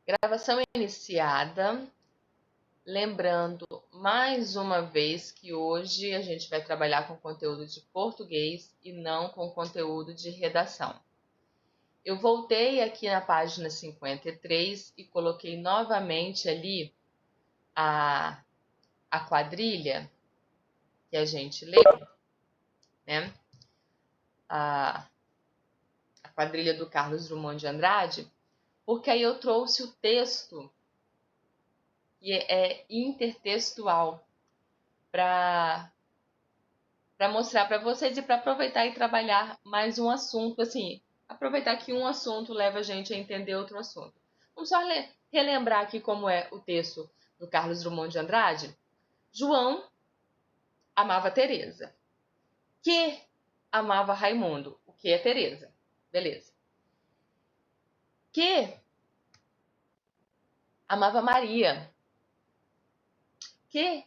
Gravação iniciada. Lembrando mais uma vez que hoje a gente vai trabalhar com conteúdo de português e não com conteúdo de redação. Eu voltei aqui na página 53 e coloquei novamente ali a quadrilha que a gente leu, né? A quadrilha do Carlos Drummond de Andrade, porque aí eu trouxe o texto que é intertextual para mostrar para vocês e para aproveitar e trabalhar mais um assunto, assim, aproveitar que um assunto leva a gente a entender outro assunto. Vamos só relembrar aqui como é o texto do Carlos Drummond de Andrade. João amava Teresa, que amava Raimundo, o que é Teresa, beleza. Que amava Maria, que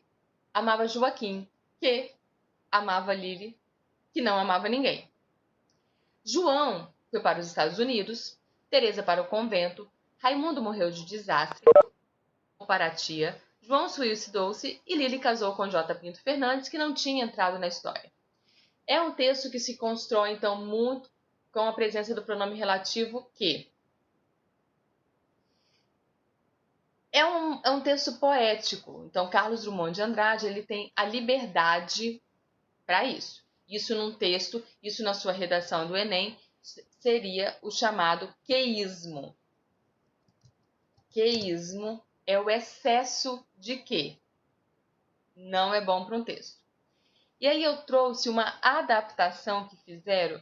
amava Joaquim, que amava Lili, que não amava ninguém. João foi para os Estados Unidos, Teresa para o convento, Raimundo morreu de desastre para a tia, João suicidou-se e Lili casou com J. Pinto Fernandes, que não tinha entrado na história. É um texto que se constrói, então, muito com a presença do pronome relativo que. É um texto poético, então Carlos Drummond de Andrade ele tem a liberdade para isso. Isso num texto, isso na sua redação do Enem, seria o chamado queísmo. Queísmo é o excesso de que não é bom para um texto. E aí eu trouxe uma adaptação que fizeram.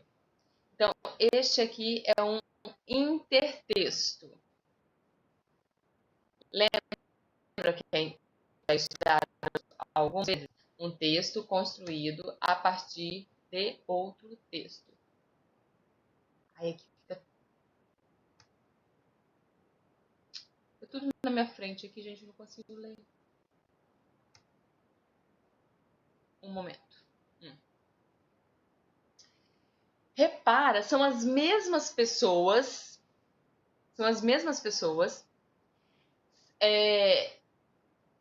Então, este aqui é um intertexto. Lembra quem já estudado algumas vezes? Um texto construído a partir de outro texto. Aí aqui fica tudo na minha frente aqui, gente, não consigo ler. Um momento. Repara, são as mesmas pessoas.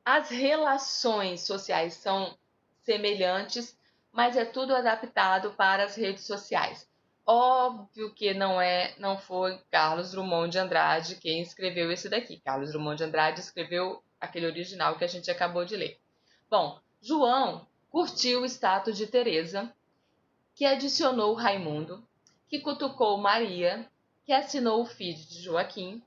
As relações sociais são semelhantes, mas é tudo adaptado para as redes sociais. Óbvio que não foi Carlos Drummond de Andrade quem escreveu esse daqui. Carlos Drummond de Andrade escreveu aquele original que a gente acabou de ler. Bom, João curtiu o status de Teresa, que adicionou Raimundo, que cutucou Maria, que assinou o feed de Joaquim,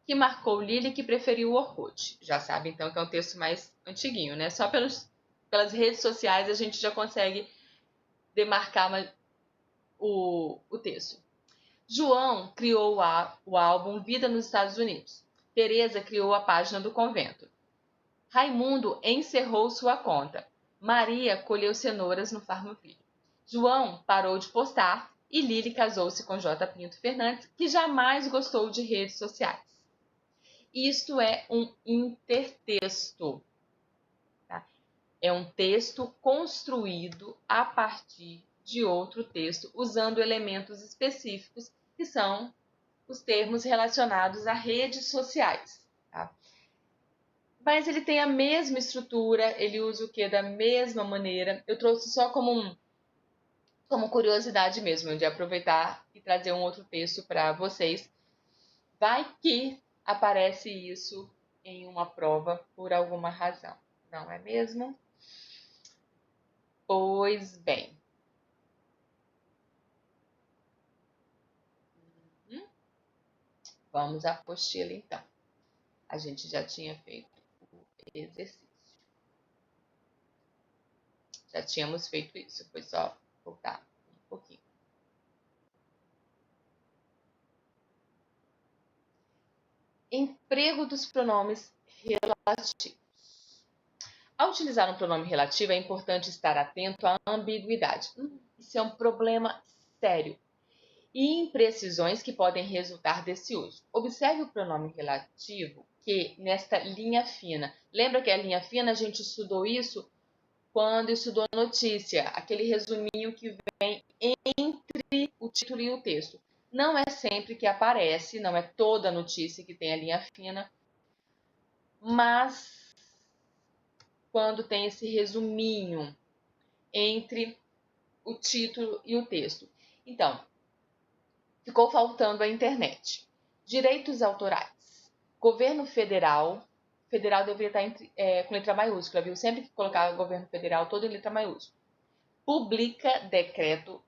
que marcou Lili, que preferiu o Orkut. Já sabe, então, que é um texto mais antiguinho, né? Só pelas redes sociais a gente já consegue demarcar o texto. João criou o álbum Vida nos Estados Unidos. Teresa criou a página do convento. Raimundo encerrou sua conta. Maria colheu cenouras no Farmville. João parou de postar e Lili casou-se com J. Pinto Fernandes, que jamais gostou de redes sociais. Isto é um intertexto. Tá? É um texto construído a partir de outro texto, usando elementos específicos, que são os termos relacionados a redes sociais. Tá? Mas ele tem a mesma estrutura, ele usa o que da mesma maneira. Eu trouxe só como curiosidade mesmo, de aproveitar e trazer um outro texto para vocês. Vai que aparece isso em uma prova por alguma razão, não é mesmo? Pois bem. Vamos à apostila então. A gente já tinha feito o exercício. Já tínhamos feito isso, foi só voltar um pouquinho. Emprego dos pronomes relativos. Ao utilizar um pronome relativo, é importante estar atento à ambiguidade. Isso é um problema sério. E imprecisões que podem resultar desse uso. Observe o pronome relativo que nesta linha fina. Lembra que a linha fina a gente estudou isso quando estudou notícia, aquele resuminho que vem entre o título e o texto. Não é sempre que aparece, não é toda notícia que tem a linha fina, mas quando tem esse resuminho entre o título e o texto. Então, ficou faltando a internet. Direitos autorais. Governo federal. Federal deveria estar com letra maiúscula, viu? Sempre que colocar governo federal, todo em letra maiúscula. Publica decreto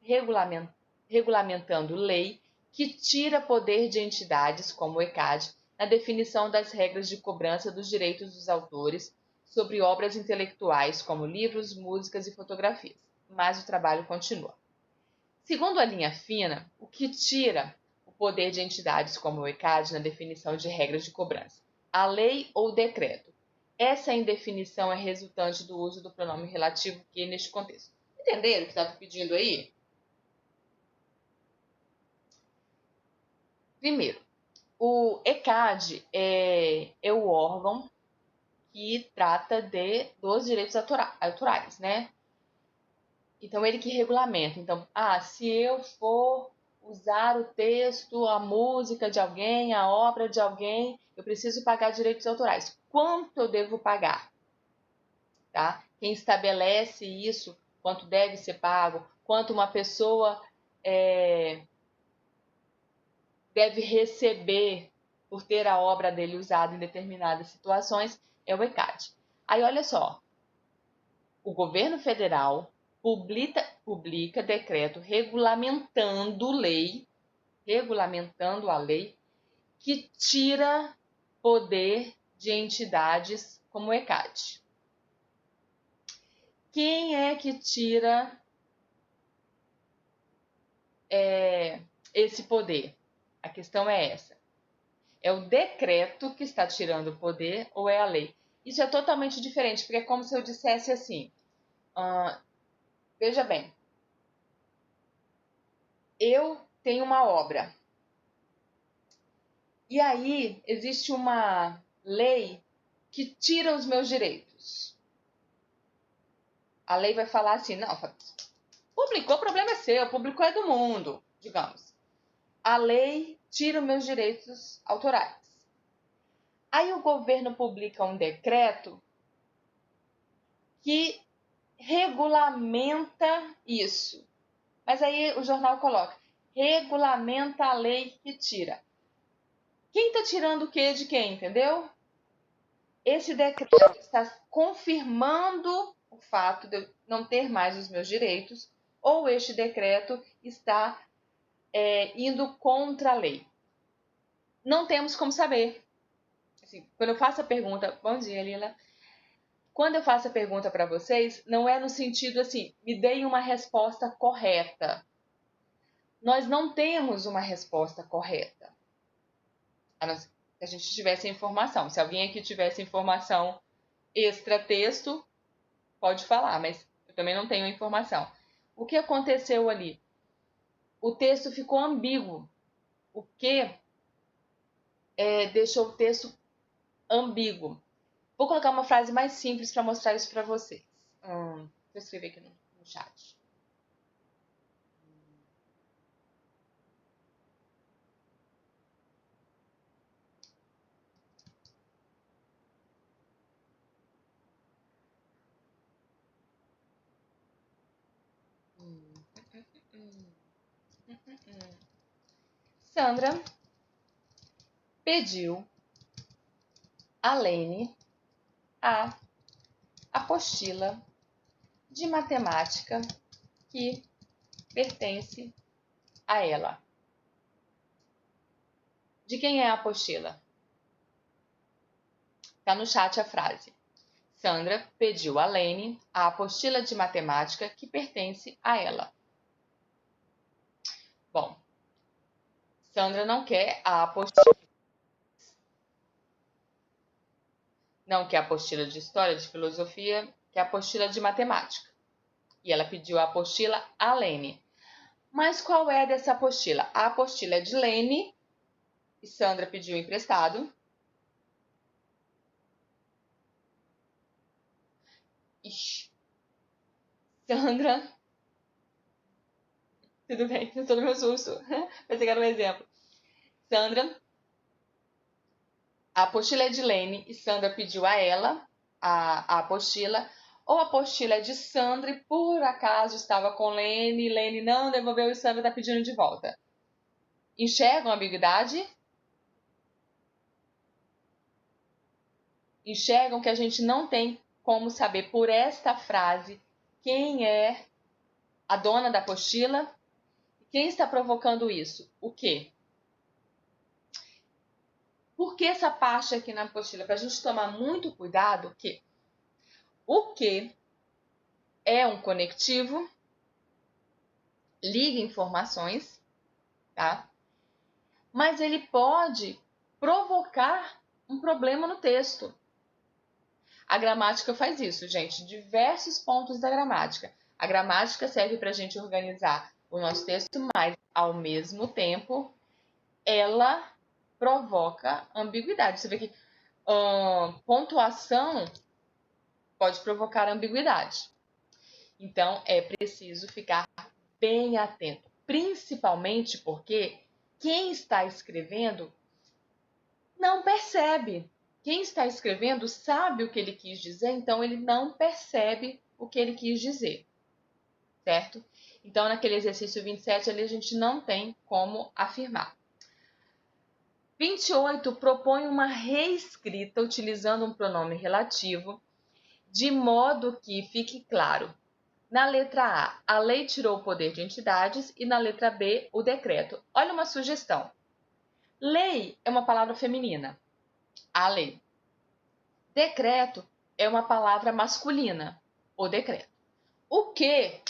regulamentando lei que tira poder de entidades, como o ECAD, na definição das regras de cobrança dos direitos dos autores sobre obras intelectuais, como livros, músicas e fotografias. Mas o trabalho continua. Segundo a linha fina, o que tira o poder de entidades como o ECAD na definição de regras de cobrança? A lei ou o decreto? Essa indefinição é resultante do uso do pronome relativo que neste contexto. Entenderam o que estava pedindo aí? Primeiro, o ECAD é o órgão que trata dos direitos autorais, né? Então, ele que regulamenta. Então, se eu for usar o texto, a música de alguém, a obra de alguém, eu preciso pagar direitos autorais. Quanto eu devo pagar? Tá? Quem estabelece isso, quanto deve ser pago, quanto uma pessoa deve receber por ter a obra dele usada em determinadas situações, é o ECAD. Aí, olha só, o governo federal publica decreto regulamentando a lei que tira poder de entidades como o ECAD. Quem é que tira esse poder? A questão é essa. É o decreto que está tirando o poder ou é a lei? Isso é totalmente diferente, porque é como se eu dissesse assim, veja bem, eu tenho uma obra, e aí existe uma lei que tira os meus direitos. A lei vai falar assim, não, publicou, o problema é seu, publicou é do mundo, digamos. A lei tira os meus direitos autorais. Aí o governo publica um decreto que regulamenta isso. Mas aí o jornal coloca, regulamenta a lei que tira. Quem está tirando o que de quem, entendeu? Esse decreto está confirmando o fato de eu não ter mais os meus direitos, ou este decreto está indo contra a lei. Não temos como saber. Assim, quando eu faço a pergunta, bom dia, Lila. Quando eu faço a pergunta para vocês, não é no sentido assim, me deem uma resposta correta. Nós não temos uma resposta correta. A não ser que a gente tivesse informação. Se alguém aqui tivesse informação extra texto, pode falar, mas eu também não tenho informação. O que aconteceu ali? O texto ficou ambíguo. O que deixou o texto ambíguo? Vou colocar uma frase mais simples para mostrar isso para vocês. Vou escrever aqui no chat. Sandra pediu a Lene a apostila de matemática que pertence a ela. De quem é a apostila? Está no chat a frase. Sandra pediu a Lene a apostila de matemática que pertence a ela. Bom, Sandra não quer a apostila. Não quer a apostila de história, de filosofia, quer a apostila de matemática. E ela pediu a apostila a Lene. Mas qual é dessa apostila? A apostila é de Lene e Sandra pediu emprestado. Ixi. Sandra Tudo bem, eu tô no meu susto. Pensei que era um exemplo. Sandra, a apostila é de Lene e Sandra pediu a ela a apostila. Ou a apostila é de Sandra e por acaso estava com Lene e Lene não devolveu e Sandra está pedindo de volta. Enxergam a ambiguidade? Enxergam que a gente não tem como saber por esta frase quem é a dona da apostila? Quem está provocando isso? O quê? Por que essa parte aqui na apostila? Para a gente tomar muito cuidado que o que é um conectivo, liga informações, tá? Mas ele pode provocar um problema no texto. A gramática faz isso, gente, diversos pontos da gramática. A gramática serve para a gente organizar o nosso texto, mas, ao mesmo tempo, ela provoca ambiguidade. Você vê que pontuação pode provocar ambiguidade. Então, é preciso ficar bem atento, principalmente porque quem está escrevendo não percebe. Quem está escrevendo sabe o que ele quis dizer, então ele não percebe o que ele quis dizer, certo? Então, naquele exercício 27, ali a gente não tem como afirmar. 28 propõe uma reescrita utilizando um pronome relativo, de modo que fique claro. Na letra A lei tirou o poder de entidades e na letra B, o decreto. Olha uma sugestão. Lei é uma palavra feminina. A lei. Decreto é uma palavra masculina. O decreto. O que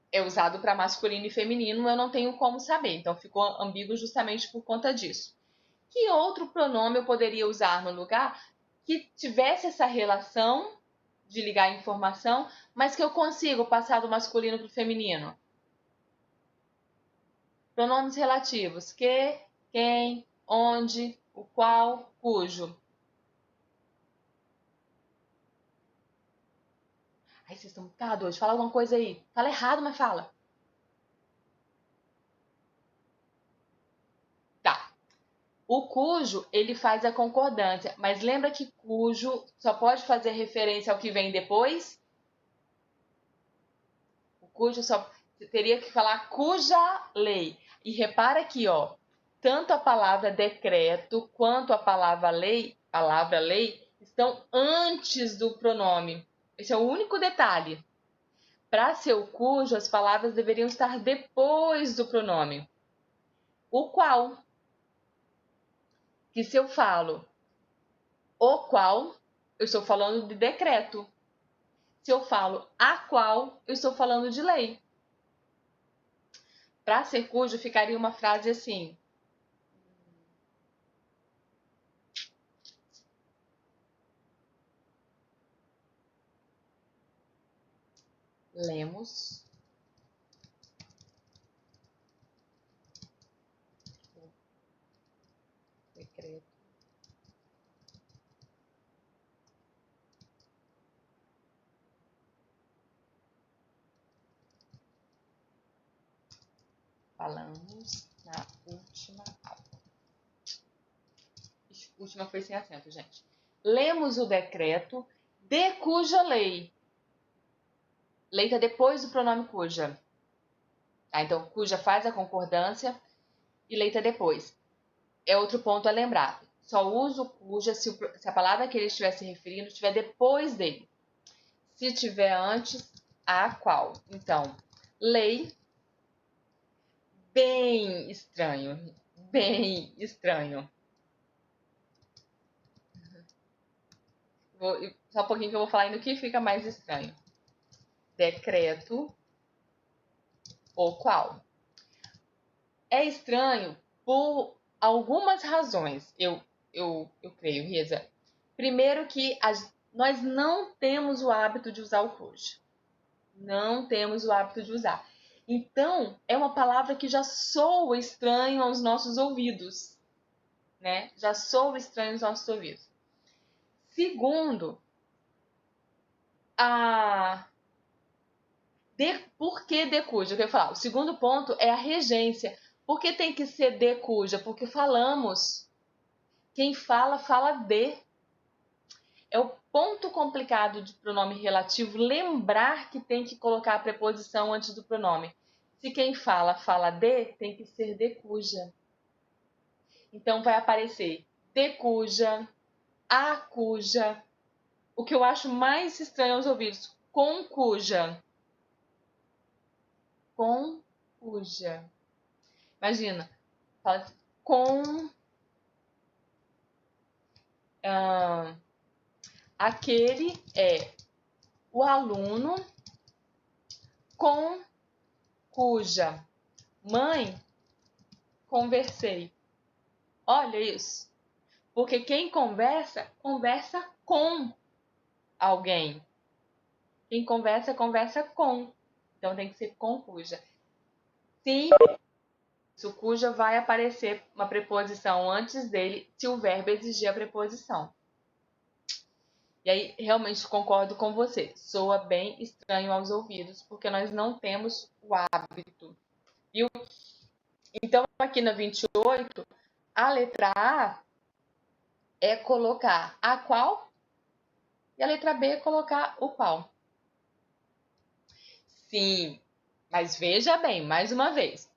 é usado para masculino e feminino eu não tenho como saber. Então ficou ambíguo justamente por conta disso. Que outro pronome eu poderia usar no lugar que tivesse essa relação de ligar a informação, mas que eu consigo passar do masculino para o feminino? Pronomes relativos: que, quem, onde, o qual, cujo. Ai, vocês estão muito doidos. Fala alguma coisa aí. Fala errado, mas fala. Tá. O cujo, ele faz a concordância, mas lembra que cujo só pode fazer referência ao que vem depois? O cujo só teria que falar cuja lei. E repara aqui, ó, tanto a palavra decreto quanto a palavra lei estão antes do pronome. Esse é o único detalhe. Para ser o cujo, as palavras deveriam estar depois do pronome. O qual, que se eu falo o qual, eu estou falando de decreto. Se eu falo a qual, eu estou falando de lei. Para ser cujo, ficaria uma frase assim: lemos o decreto falamos na última aula. Última foi sem acento, gente. Lemos o decreto de cuja lei. Lei está depois do pronome cuja. Tá? Então, cuja faz a concordância e lei está depois. É outro ponto a lembrar. Só uso cuja se a palavra que ele estiver se referindo estiver depois dele. Se tiver antes, a qual. Então, lei, bem estranho. Bem estranho. Só um pouquinho que eu vou falar ainda o que fica mais estranho. Decreto, o qual. É estranho por algumas razões, eu creio, Reza. Primeiro que nós não temos o hábito de usar o cujo. Não temos o hábito de usar. Então, é uma palavra que já soa estranho aos nossos ouvidos, né? Já soa estranho aos nossos ouvidos. Segundo, Por que de cuja? Eu quero falar. O segundo ponto é a regência. Por que tem que ser de cuja? Porque falamos. Quem fala, fala de. É o ponto complicado de pronome relativo lembrar que tem que colocar a preposição antes do pronome. Se quem fala, fala de, tem que ser de cuja. Então vai aparecer de cuja, a cuja. O que eu acho mais estranho aos ouvidos, com cuja. Com cuja. Imagina, fala com aquele é o aluno com cuja mãe conversei. Olha isso. Porque quem conversa, conversa com alguém. Quem conversa, conversa com. Então tem que ser com cuja. Se o cuja vai aparecer uma preposição antes dele, se o verbo exigir a preposição. E aí, realmente concordo com você. Soa bem estranho aos ouvidos, porque nós não temos o hábito. Viu? Então, aqui na 28, a letra A é colocar a qual e a letra B é colocar o qual. Sim, mas veja bem, mais uma vez.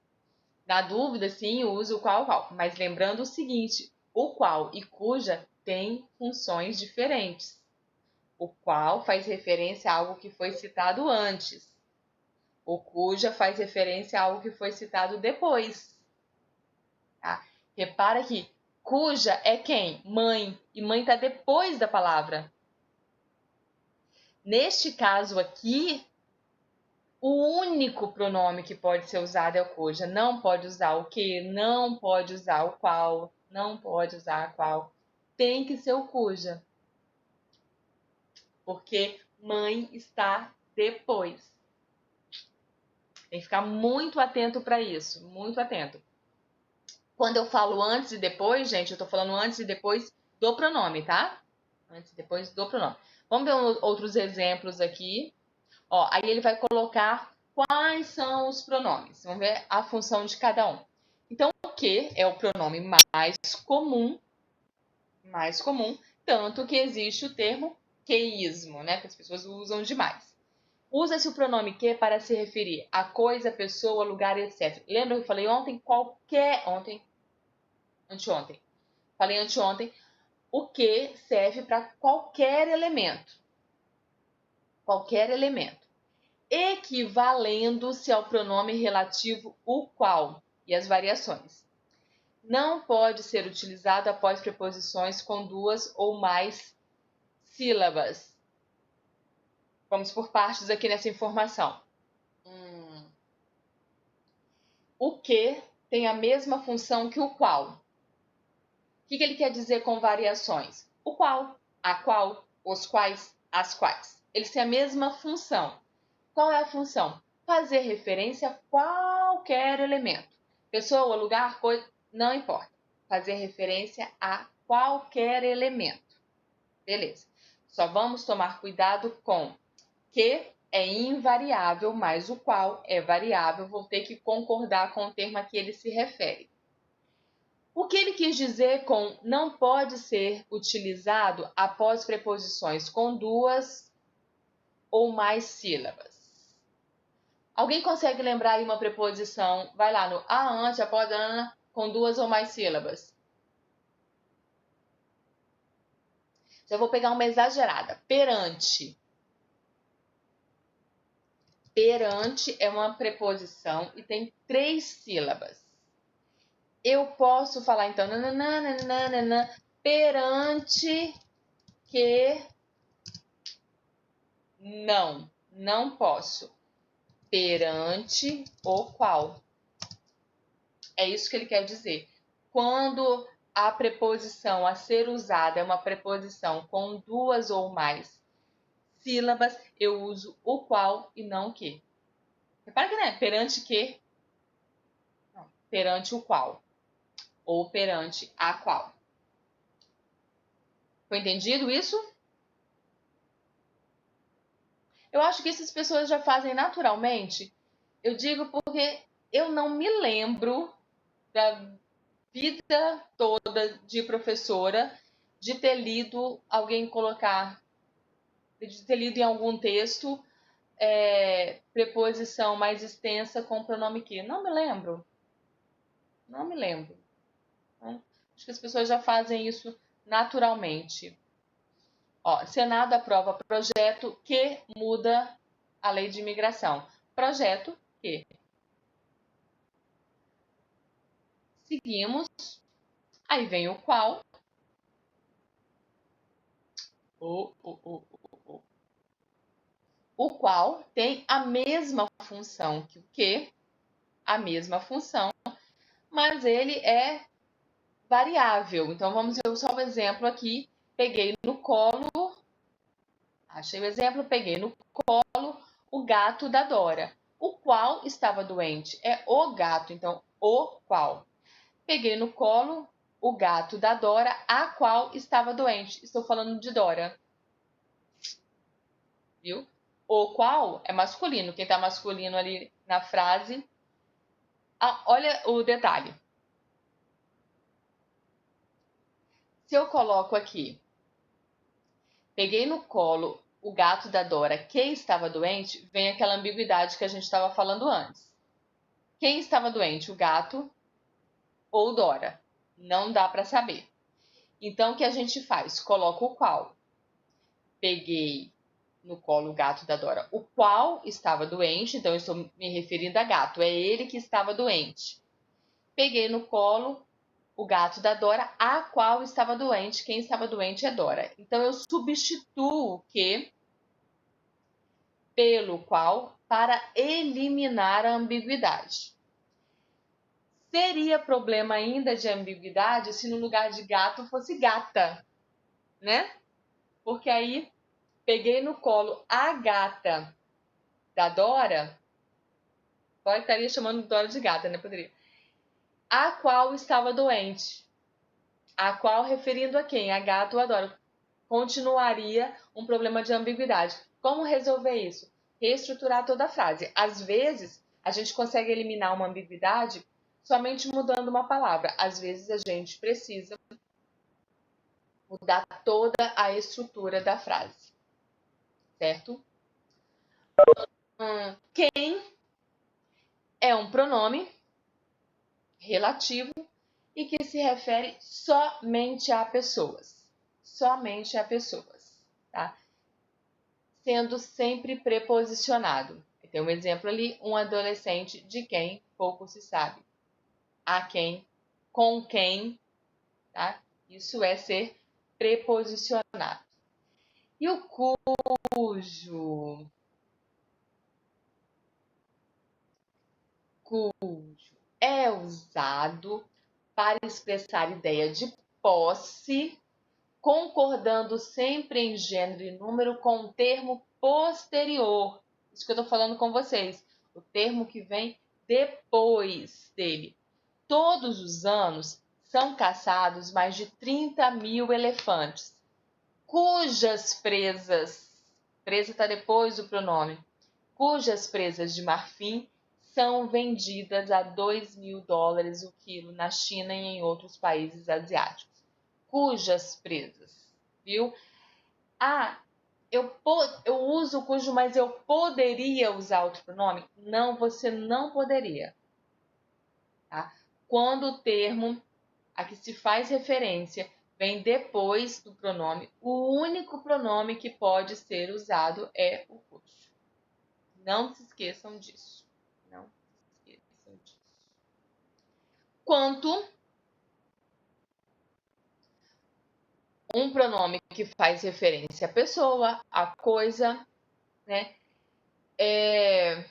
Na dúvida, sim, uso o qual. Mas lembrando o seguinte, o qual e cuja têm funções diferentes. O qual faz referência a algo que foi citado antes. O cuja faz referência a algo que foi citado depois. Tá? Repara que cuja é quem? Mãe. E mãe está depois da palavra. Neste caso aqui, o único pronome que pode ser usado é o cuja. Não pode usar o que, não pode usar o qual, não pode usar a qual. Tem que ser o cuja. Porque mãe está depois. Tem que ficar muito atento para isso, muito atento. Quando eu falo antes e depois, gente, eu tô falando antes e depois do pronome, tá? Antes e depois do pronome. Vamos ver outros exemplos aqui. Ó, aí ele vai colocar quais são os pronomes. Vamos ver a função de cada um. Então, o que é o pronome mais comum, tanto que existe o termo queísmo, né? Que as pessoas usam demais. Usa-se o pronome que para se referir a coisa, pessoa, lugar, etc. Lembra que eu falei ontem? Anteontem. Falei anteontem. O que serve para qualquer elemento. Qualquer elemento. Equivalendo-se ao pronome relativo o qual e as variações. Não pode ser utilizado após preposições com duas ou mais sílabas. Vamos por partes aqui nessa informação. O que tem a mesma função que o qual. O que ele quer dizer com variações? O qual, a qual, os quais, as quais. Eles têm a mesma função. Qual é a função? Fazer referência a qualquer elemento. Pessoa, lugar, coisa, não importa. Fazer referência a qualquer elemento. Beleza. Só vamos tomar cuidado com que é invariável, mas o qual é variável. Vou ter que concordar com o termo a que ele se refere. O que ele quis dizer com não pode ser utilizado após preposições com duas ou mais sílabas? Alguém consegue lembrar aí uma preposição? Vai lá no a, ante, após, ana, com duas ou mais sílabas. Já vou pegar uma exagerada. Perante. Perante é uma preposição e tem 3 sílabas. Eu posso falar então nananana, perante que não posso. Perante o qual. É isso que ele quer dizer. Quando a preposição a ser usada é uma preposição com duas ou mais sílabas, eu uso o qual e não o que. Repara que não é perante que, não, perante o qual. Ou perante a qual. Foi entendido isso? Eu acho que essas pessoas já fazem naturalmente. Eu digo porque eu não me lembro da vida toda de professora de ter lido alguém colocar, de ter lido em algum texto preposição mais extensa com pronome que. Não me lembro. Não me lembro. Né? Acho que as pessoas já fazem isso naturalmente. Ó, Senado aprova projeto que muda a lei de imigração. Projeto que. Seguimos. Aí vem o qual. O qual tem a mesma função que o que. A mesma função, mas ele é variável. Então vamos ver só um exemplo aqui. Peguei no colo, achei o exemplo, peguei no colo o gato da Dora. O qual estava doente é o gato, então o qual. Peguei no colo o gato da Dora, a qual estava doente. Estou falando de Dora. Viu? O qual é masculino. Quem está masculino ali na frase. Ah, olha o detalhe. Se eu coloco aqui, peguei no colo o gato da Dora, quem estava doente, vem aquela ambiguidade que a gente estava falando antes. Quem estava doente, o gato ou Dora? Não dá para saber. Então, o que a gente faz? Coloca o qual. Peguei no colo o gato da Dora, o qual estava doente, então eu estou me referindo a gato, é ele que estava doente. Peguei no colo o gato da Dora, a qual estava doente, quem estava doente é Dora. Então eu substituo o que pelo qual para eliminar a ambiguidade. Seria problema ainda de ambiguidade se no lugar de gato fosse gata, né? Porque aí peguei no colo a gata da Dora, agora estaria chamando Dora de gata, né? Poderia. A qual estava doente. A qual referindo a quem? A gata ou a Dora. Continuaria um problema de ambiguidade. Como resolver isso? Reestruturar toda a frase. Às vezes, a gente consegue eliminar uma ambiguidade somente mudando uma palavra. Às vezes, a gente precisa mudar toda a estrutura da frase. Certo? Quem é um pronome relativo e que se refere somente a pessoas. Somente a pessoas. Tá? Sendo sempre preposicionado. Tem um exemplo ali, um adolescente de quem pouco se sabe. A quem, com quem, tá? Isso é ser preposicionado. E o cujo? Cujo é usado para expressar ideia de posse, concordando sempre em gênero e número com o termo posterior. Isso que eu estou falando com vocês. O termo que vem depois dele. Todos os anos são caçados mais de 30 mil elefantes, cujas presas, presa está depois do pronome, cujas presas de marfim são vendidas a $2.000 o quilo na China e em outros países asiáticos. Cujas presas, viu? Ah, eu uso cujo, mas eu poderia usar outro pronome? Não, você não poderia. Tá? Quando o termo a que se faz referência vem depois do pronome, o único pronome que pode ser usado é o cujo. Não se esqueçam disso. Não se esqueçam disso. Quanto um pronome que faz referência à pessoa, à coisa, né? É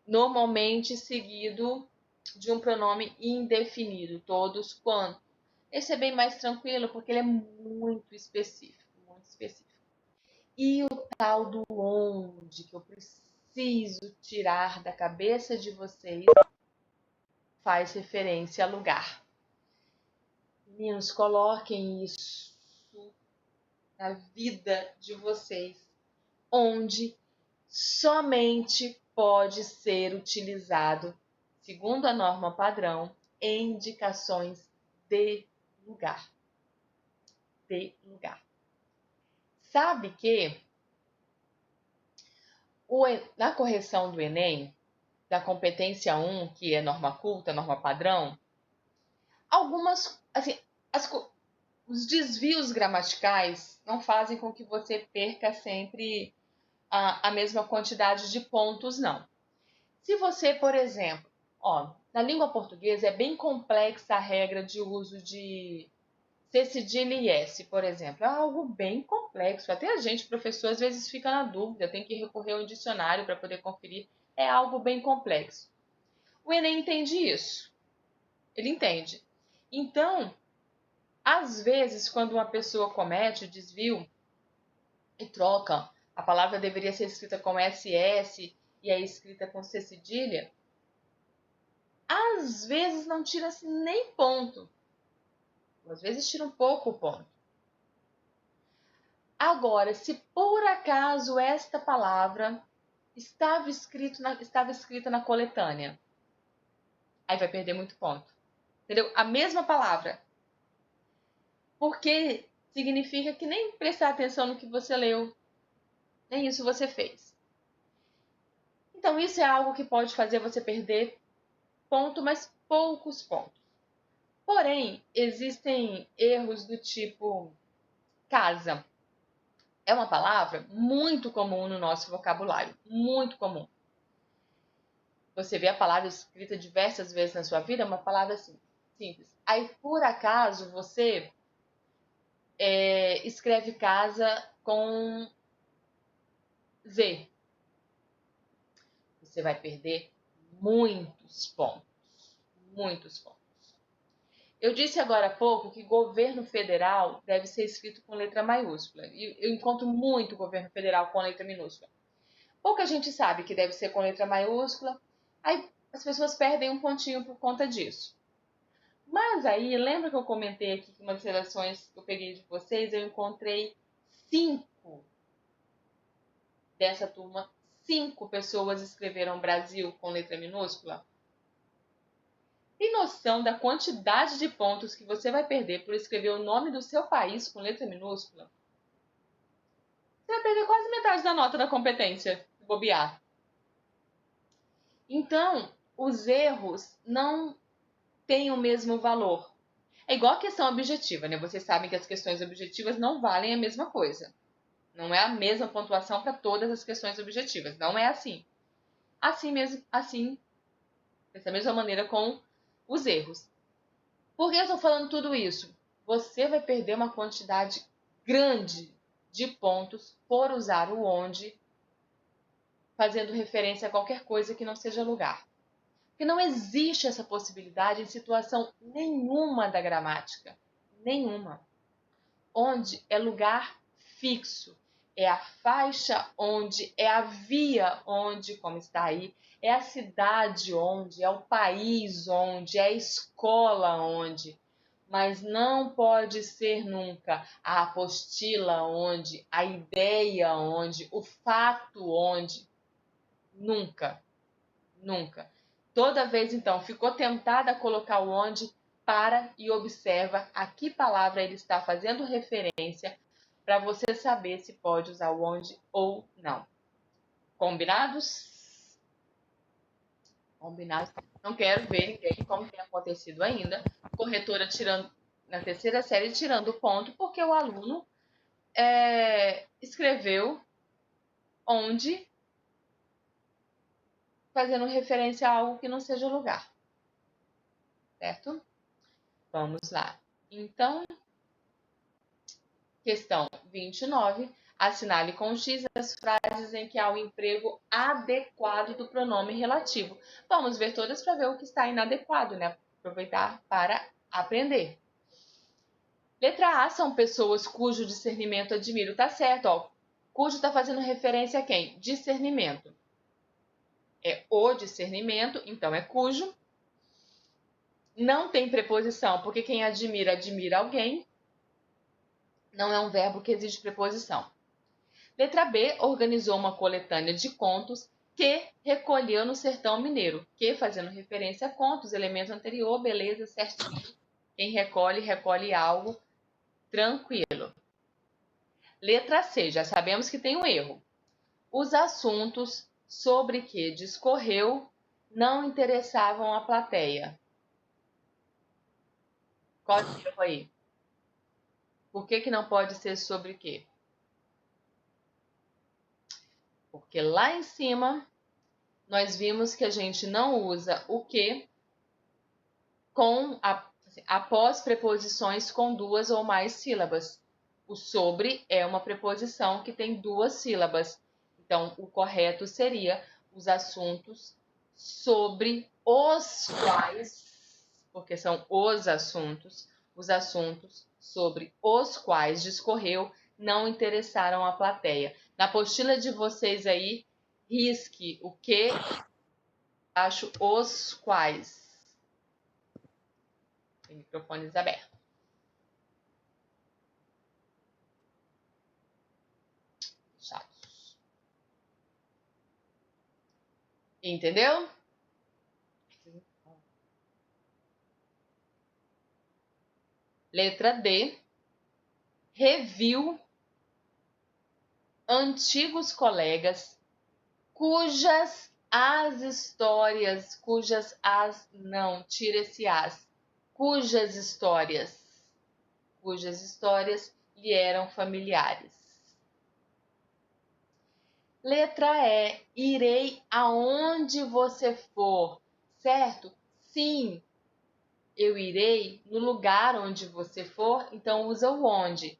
normalmente seguido de um pronome indefinido, todos quanto. Esse é bem mais tranquilo porque ele é muito específico, muito específico. E o tal do onde que eu preciso tirar da cabeça de vocês faz referência a lugar. Meninos, coloquem isso na vida de vocês. onde somente pode ser utilizado, segundo a norma padrão, em indicações de lugar. De lugar. Sabe que na correção do Enem, da competência 1, que é norma culta, norma padrão, algumas, assim, os desvios gramaticais não fazem com que você perca sempre a mesma quantidade de pontos, não. Se você, por exemplo, na língua portuguesa é bem complexa a regra de uso de C cedilha e S, por exemplo. É algo bem complexo. Até a gente, professor, às vezes fica na dúvida, tem que recorrer ao dicionário para poder conferir. É algo bem complexo. O Enem entende isso. Ele entende. Então, às vezes, quando uma pessoa comete o desvio e troca, a palavra deveria ser escrita com SS e é escrita com C cedilha, às vezes não tira-se nem ponto. Às vezes tira um pouco o ponto. Agora, se por acaso esta palavra estava escrita na coletânea, aí vai perder muito ponto. Entendeu? A mesma palavra. Porque significa que nem prestar atenção no que você leu, nem isso você fez. Então, isso é algo que pode fazer você perder ponto, mas poucos pontos. Porém, existem erros do tipo casa. É uma palavra muito comum no nosso vocabulário, muito comum. Você vê a palavra escrita diversas vezes na sua vida, é uma palavra assim, simples. Aí, por acaso, você escreve casa com Z. Você vai perder muitos pontos. Muitos pontos. Eu disse agora há pouco que governo federal deve ser escrito com letra maiúscula. E eu encontro muito governo federal com letra minúscula. Pouca gente sabe que deve ser com letra maiúscula. Aí as pessoas perdem um pontinho por conta disso. Mas aí, lembra que eu comentei aqui que umas seleções que eu peguei de vocês, eu encontrei 5 dessa turma. 5 pessoas escreveram Brasil com letra minúscula. Tem noção da quantidade de pontos que você vai perder por escrever o nome do seu país com letra minúscula? Você vai perder quase metade da nota da competência, se bobear. Então, os erros não têm o mesmo valor. É igual a questão objetiva, né? Vocês sabem que as questões objetivas não valem a mesma coisa. Não é a mesma pontuação para todas as questões objetivas. Não é assim. Assim mesmo, assim, dessa mesma maneira com os erros. Por que eu estou falando tudo isso? Você vai perder uma quantidade grande de pontos por usar o onde, fazendo referência a qualquer coisa que não seja lugar. Porque não existe essa possibilidade em situação nenhuma da gramática. Nenhuma. Onde é lugar fixo. É a faixa onde, é a via onde, como está aí, é a cidade onde, é o país onde, é a escola onde. Mas não pode ser nunca a apostila onde, a ideia onde, o fato onde. Nunca, nunca. Toda vez, então, ficou tentada a colocar o onde, para e observa a que palavra ele está fazendo referência para você saber se pode usar o onde ou não. Combinados? Combinados. Não quero ver ninguém, como tem acontecido ainda, corretora tirando na terceira série, tirando ponto, porque o aluno escreveu onde, fazendo referência a algo que não seja lugar. Certo? Vamos lá. Então, questão 29. Assinale com X as frases em que há o emprego adequado do pronome relativo. Vamos ver todas para ver o que está inadequado, né? Aproveitar para aprender. Letra A são pessoas cujo discernimento admiro. Tá certo, ó. Cujo está fazendo referência a quem? Discernimento. É o discernimento, então é cujo. Não tem preposição, porque quem admira, admira alguém. Não é um verbo que exige preposição. Letra B, organizou uma coletânea de contos que recolheu no sertão mineiro. Que, fazendo referência a contos, elemento anterior, beleza, certinho. Quem recolhe, recolhe algo tranquilo. Letra C, já sabemos que tem um erro. Os assuntos sobre que discorreu não interessavam a plateia. Qual é o erro aí? Por que não pode ser sobre quê? Porque lá em cima nós vimos que a gente não usa o que após preposições com duas ou mais sílabas. O sobre é uma preposição que tem duas sílabas. Então, o correto seria os assuntos sobre os quais, porque são os assuntos sobre os quais discorreu não interessaram a plateia. Na apostila de vocês aí, risque o que acho os quais. Tem microfones abertos. Chatos. Entendeu? Letra D. Reviu antigos colegas cujas histórias lhe eram familiares. Letra E, irei aonde você for, certo? Sim, eu irei no lugar onde você for, então usa o onde.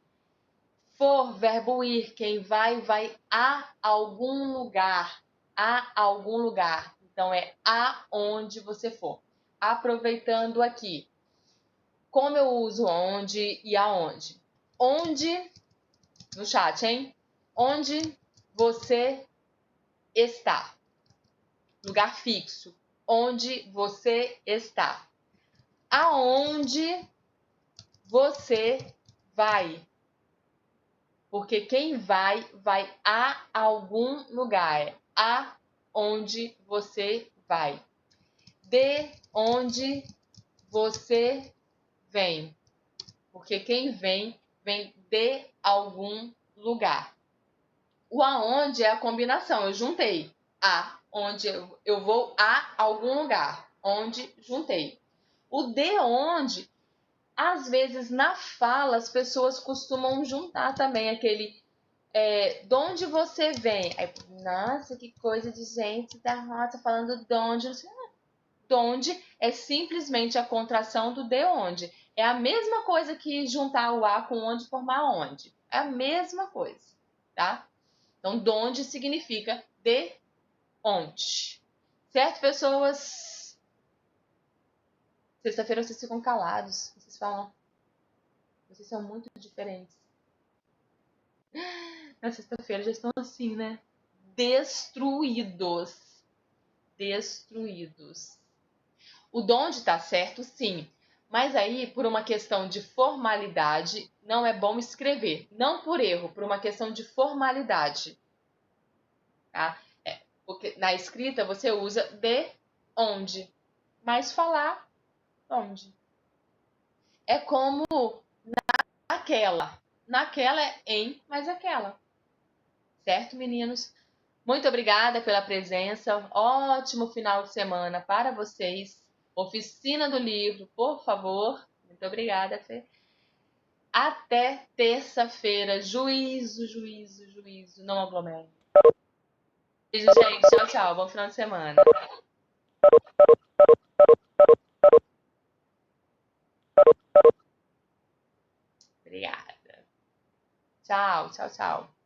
For, verbo ir, quem vai, vai a algum lugar. A algum lugar. Então é aonde você for. Aproveitando aqui, como eu uso onde e aonde? Onde, no chat, hein? Onde você está. Lugar fixo. Onde você está. Aonde você vai. Porque quem vai, vai a algum lugar. A onde você vai. De onde você vem. Porque quem vem, vem de algum lugar. O aonde é a combinação. Eu juntei a, onde eu vou a algum lugar. Onde juntei. O de onde, às vezes na fala, as pessoas costumam juntar também aquele de onde você vem. Aí, nossa, que coisa de gente da roça falando de onde. De onde é simplesmente a contração do de onde. É a mesma coisa que juntar o a com onde formar onde. É a mesma coisa, tá? Então, donde significa de onde. Certo, pessoas? Sexta-feira vocês ficam calados. Vocês falam. Vocês são muito diferentes. Na sexta-feira já estão assim, né? Destruídos. Destruídos. O donde tá certo, sim. Mas aí, por uma questão de formalidade, não é bom escrever. Não por erro, por uma questão de formalidade. Tá? Porque na escrita você usa de onde. Mas falar onde. É como aquela. Naquela é em, mas aquela. Certo, meninos? Muito obrigada pela presença. Ótimo final de semana para vocês. Oficina do livro, por favor. Muito obrigada, Fê. Até terça-feira. Juízo, juízo, juízo. Não aglomere. Beijo, gente. Tchau, tchau. Bom final de semana. Obrigada. Tchau, tchau, tchau.